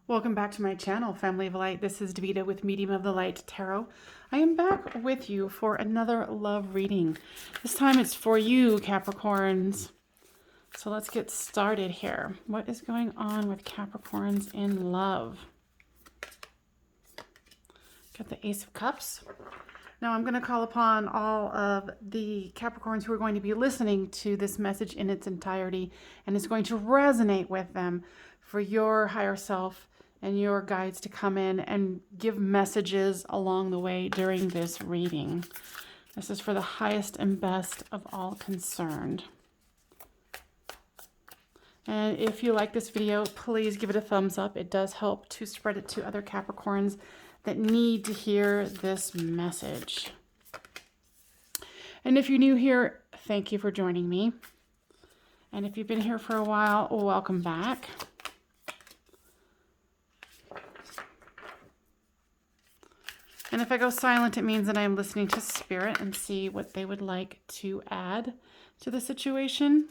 Welcome back to my channel, Family of Light. This is Davida with Medium of the Light Tarot. I am back with you for another love reading. This time it's for you, Capricorns. So let's get started here. What is going on with Capricorns in love? Got the Ace of Cups. Now I'm going to call upon all of the Capricorns who are going to be listening to this message in its entirety, and it's going to resonate with them for your higher self and your guides to come in and give messages along the way during this reading. This is for the highest and best of all concerned. And if you like this video, please give it a thumbs up. It does help to spread it to other Capricorns that need to hear this message. And if you're new here, thank you for joining me. And if you've been here for a while, welcome back. And if I go silent, it means that I'm listening to Spirit and see what they would like to add to the situation.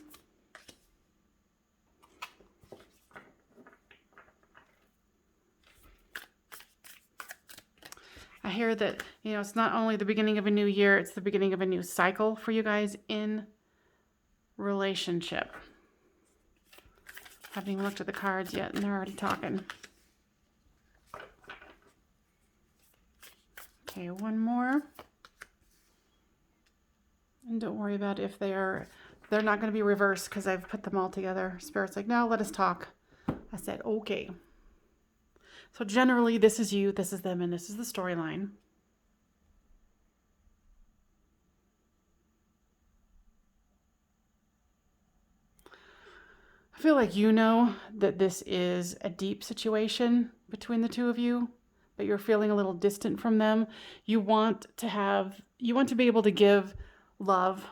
I hear that, it's not only the beginning of a new year, it's the beginning of a new cycle for you guys in relationship. I haven't even looked at the cards yet, and they're already talking. Okay, one more. And don't worry about if they're not going to be reversed because I've put them all together. Spirit's like, no, let us talk. I said, okay. So generally, this is you, this is them, and this is the storyline. I feel like you know that this is a deep situation between the two of you, but you're feeling a little distant from them. You want to be able to give love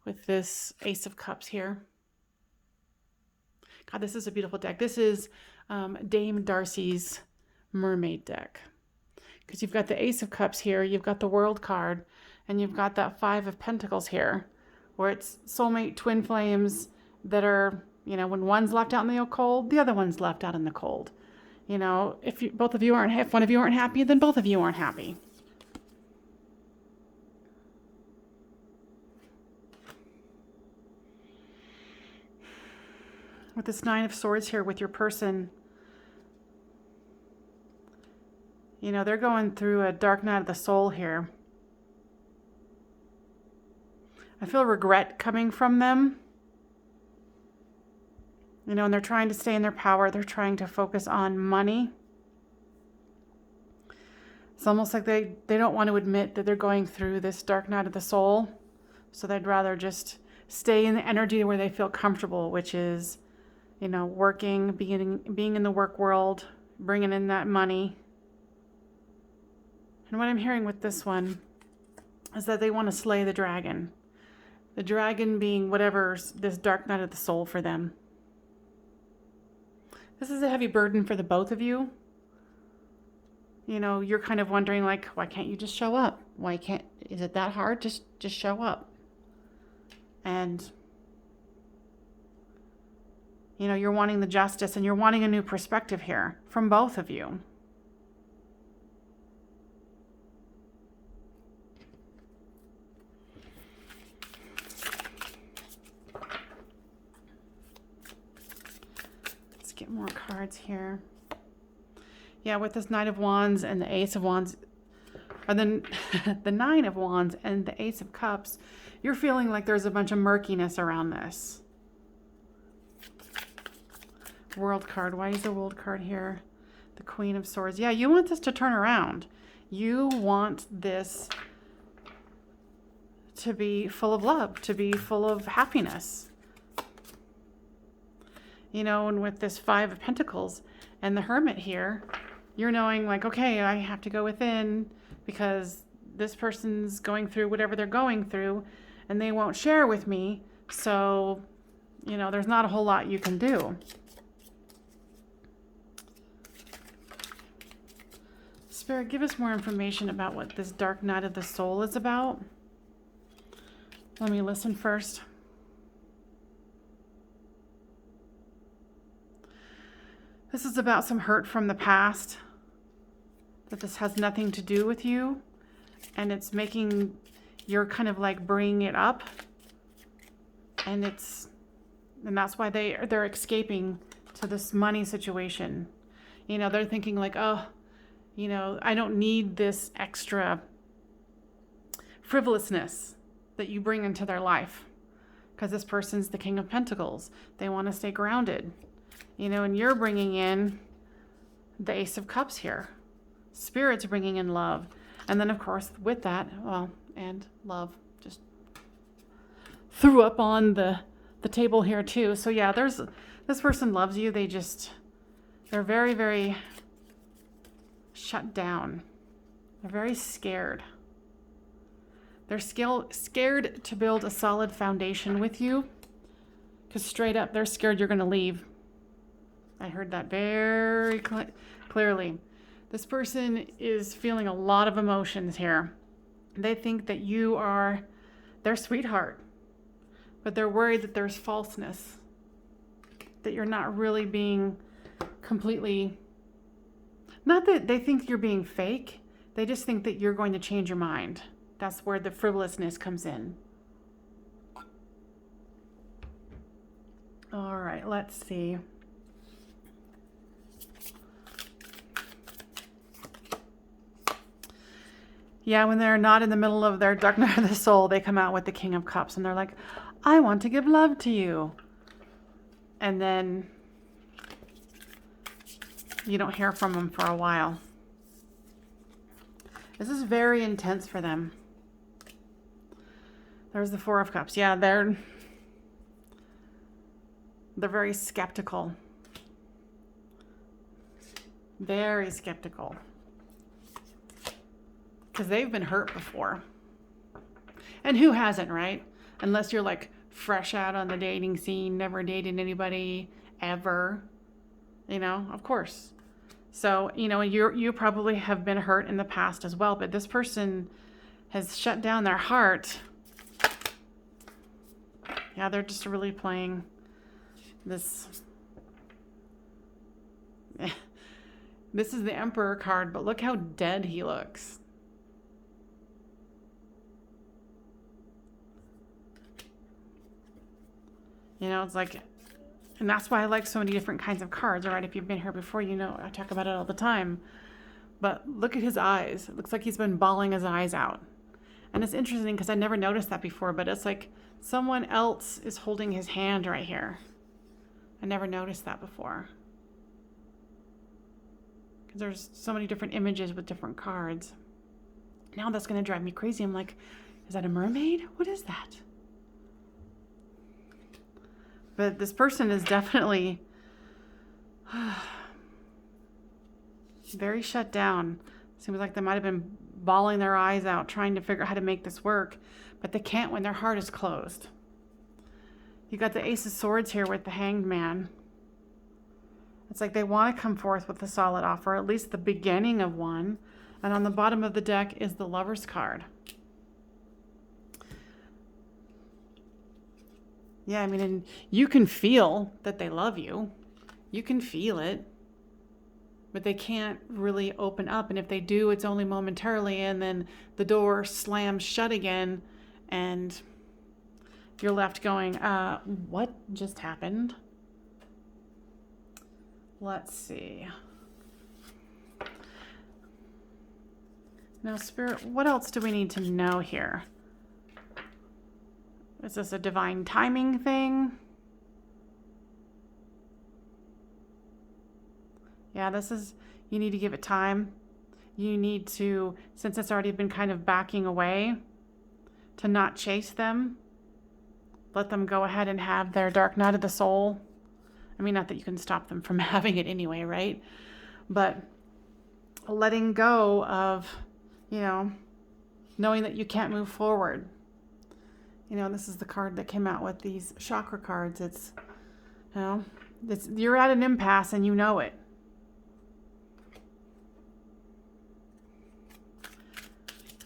with this Ace of Cups here. God, this is a beautiful deck. This is Dame Darcy's Mermaid deck. Because you've got the Ace of Cups here, you've got the World card, and you've got that Five of Pentacles here, where it's soulmate twin flames that are, when one's left out in the cold, the other one's left out in the cold. If one of you aren't happy, then both of you aren't happy. With this Nine of Swords here with your person, they're going through a dark night of the soul here. I feel regret coming from them. And they're trying to stay in their power. They're trying to focus on money. It's almost like they don't want to admit that they're going through this dark night of the soul. So they'd rather just stay in the energy where they feel comfortable, which is, working, being in the work world, bringing in that money. And what I'm hearing with this one is that they want to slay the dragon. The dragon being whatever's this dark night of the soul for them. This is a heavy burden for the both of you. You're kind of wondering, like, why can't you just show up? Is it that hard? Just show up. And, you're wanting the justice and you're wanting a new perspective here from both of you. Get more cards here. Yeah, with this Knight of Wands and the Ace of Wands, or then the Nine of Wands and the Ace of Cups, you're feeling like there's a bunch of murkiness around this. World card. Why is the World card here? The Queen of Swords. Yeah, you want this to turn around. You want this to be full of love, to be full of happiness. And with this Five of Pentacles and the Hermit here, you're knowing like, okay, I have to go within because this person's going through whatever they're going through and they won't share with me. So, there's not a whole lot you can do. Spirit, give us more information about what this dark night of the soul is about. Let me listen first. This is about some hurt from the past, that this has nothing to do with you, and it's making, you're kind of like bringing it up, and that's why they're escaping to this money situation. You know, they're thinking like, oh, you know, I don't need this extra frivolousness that you bring into their life, because this person's the King of Pentacles. They want to stay grounded, you know, and you're bringing in the Ace of Cups here. Spirit's bringing in love. And then, of course, with that, well, and love just threw up on the table here too. So yeah, this person loves you. They're very, very shut down. They're very scared. They're scared to build a solid foundation with you, because straight up, they're scared you're going to leave. I heard that very clearly. This person is feeling a lot of emotions here. They think that you are their sweetheart, but they're worried that there's falseness, that you're not really being completely, not that they think you're being fake, they just think that you're going to change your mind. That's where the frivolousness comes in. All right, let's see. Yeah, when they're not in the middle of their dark night of the soul, they come out with the King of Cups, and they're like, I want to give love to you. And then you don't hear from them for a while. This is very intense for them. There's the Four of Cups. Yeah, they're very skeptical. Very skeptical. Because they've been hurt before. And who hasn't, right? Unless you're like fresh out on the dating scene, never dated anybody ever. You know, of course. So, you know, you probably have been hurt in the past as well, but this person has shut down their heart. Yeah, they're just really playing this. This is the Emperor card, but look how dead he looks. You know, it's like, and that's why I like so many different kinds of cards, all right? If you've been here before, you know I talk about it all the time. But look at his eyes. It looks like he's been bawling his eyes out. And it's interesting because I never noticed that before, but it's like someone else is holding his hand right here. I never noticed that before. Because there's so many different images with different cards. Now that's going to drive me crazy. I'm like, is that a mermaid? What is that? But this person is definitely very shut down. Seems like they might have been bawling their eyes out trying to figure out how to make this work, but they can't when their heart is closed. You got the Ace of Swords here with the Hanged Man. It's like they want to come forth with a solid offer, at least the beginning of one. And on the bottom of the deck is the Lover's card. Yeah, I mean, and you can feel that they love you. You can feel it. But they can't really open up. And if they do, it's only momentarily. And then the door slams shut again. And you're left going, what just happened? Let's see. Now, Spirit, what else do we need to know here? Is this a divine timing thing? Yeah, this is, you need to give it time. You need to, since it's already been kind of backing away, to not chase them. Let them go ahead and have their dark night of the soul. I mean, not that you can stop them from having it anyway, right? But letting go of, you know, knowing that you can't move forward. You know, this is the card that came out with these chakra cards. It's, you know, you're at an impasse and you know it.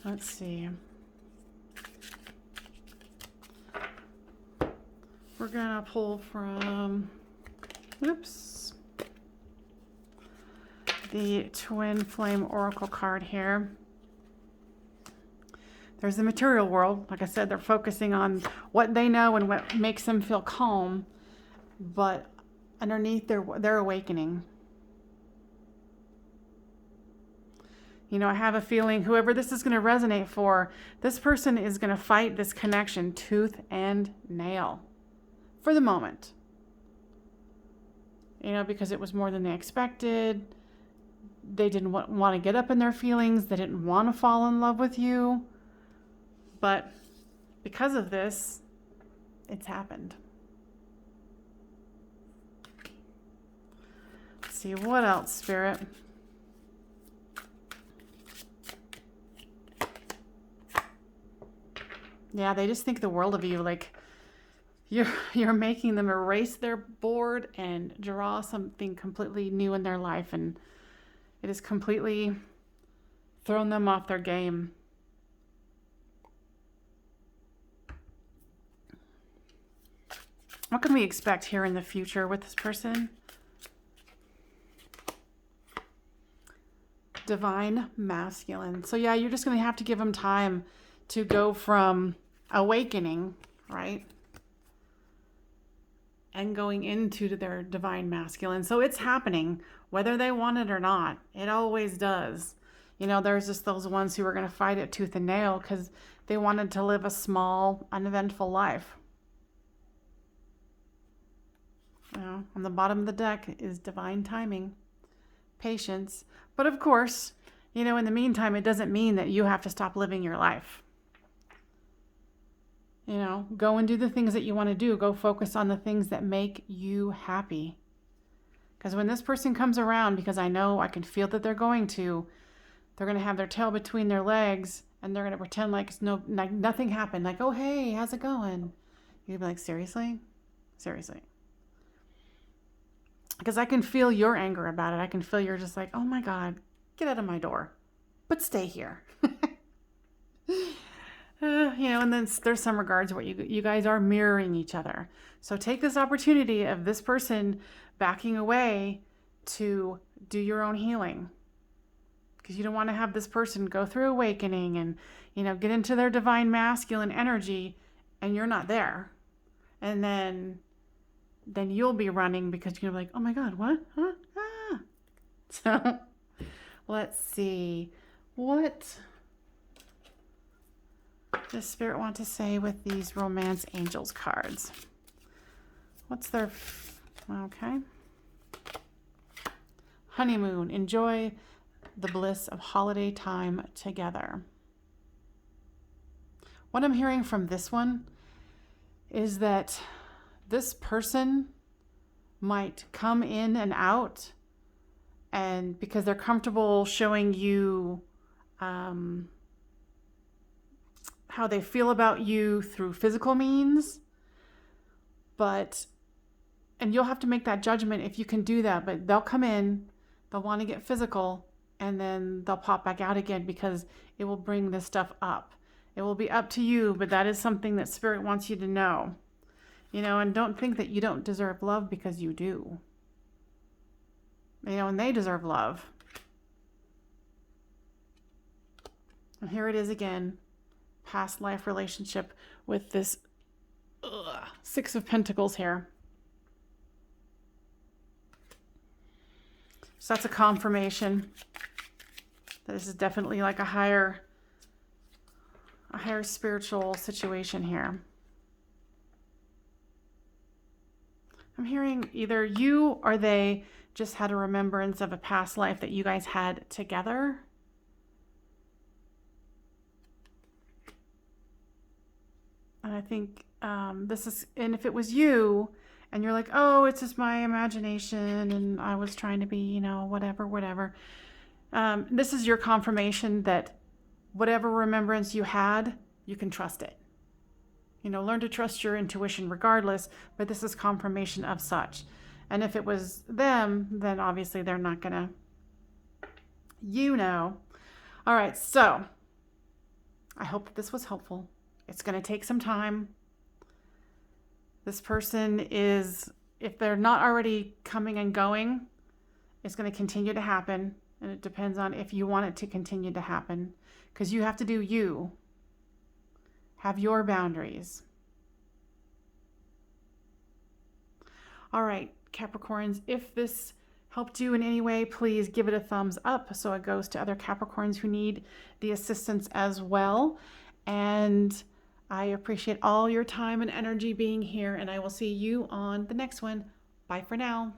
Let's see. We're gonna pull from, oops. the Twin Flame Oracle card here. There's the material world. Like I said, they're focusing on what they know and what makes them feel calm. But underneath, they're awakening. You know, I have a feeling whoever this is going to resonate for, this person is going to fight this connection tooth and nail for the moment. You know, because it was more than they expected. They didn't want to get up in their feelings. They didn't want to fall in love with you. But because of this, it's happened. Let's see, what else, Spirit? Yeah, they just think the world of you. Like, you're making them erase their board and draw something completely new in their life. And it has completely thrown them off their game. What can we expect here in the future with this person? Divine Masculine. So yeah, you're just going to have to give them time to go from awakening, right? And going into their Divine Masculine. So it's happening, whether they want it or not. It always does. You know, there's just those ones who are going to fight it tooth and nail because they wanted to live a small, uneventful life. You know, on the bottom of the deck is divine timing, patience. But of course, you know, in the meantime, it doesn't mean that you have to stop living your life. You know, go and do the things that you want to do. Go focus on the things that make you happy. Because when this person comes around, because I know I can feel that they're going to have their tail between their legs and they're going to pretend like nothing happened. Like, oh, hey, how's it going? You'd be like, seriously? Seriously. Because I can feel your anger about it. I can feel you're just like, oh my God, get out of my door, but stay here. You know, and then there's some regards where you guys are mirroring each other. So take this opportunity of this person backing away to do your own healing. Because you don't want to have this person go through awakening and, you know, get into their Divine Masculine energy and you're not there. And then you'll be running because you're like, oh my God, what? Huh? Ah. So let's see. What does Spirit want to say with these Romance Angels cards? What's their... Okay. Honeymoon. Enjoy the bliss of holiday time together. What I'm hearing from this one is that this person might come in and out, and because they're comfortable showing you how they feel about you through physical means, and you'll have to make that judgment if you can do that, but they'll come in, they'll want to get physical, and then they'll pop back out again because it will bring this stuff up. It will be up to you, but that is something that Spirit wants you to know. You know, and don't think that you don't deserve love because you do. You know, and they deserve love. And here it is again. Past life relationship with this Six of Pentacles here. So that's a confirmation that this is definitely like a higher spiritual situation here. I'm hearing either you or they just had a remembrance of a past life that you guys had together. And I think and if it was you and you're like, oh, it's just my imagination and I was trying to be, you know, whatever. This is your confirmation that whatever remembrance you had, you can trust it. You know, learn to trust your intuition regardless, but this is confirmation of such. And if it was them, then obviously they're not gonna, you know. All right, so I hope that this was helpful. It's gonna take some time. This person is, if they're not already coming and going, It's going to continue to happen, and it depends on if you want it to continue to happen, because you have to do you. Have your boundaries. All right, Capricorns, if this helped you in any way, please give it a thumbs up so it goes to other Capricorns who need the assistance as well. And I appreciate all your time and energy being here, and I will see you on the next one. Bye for now.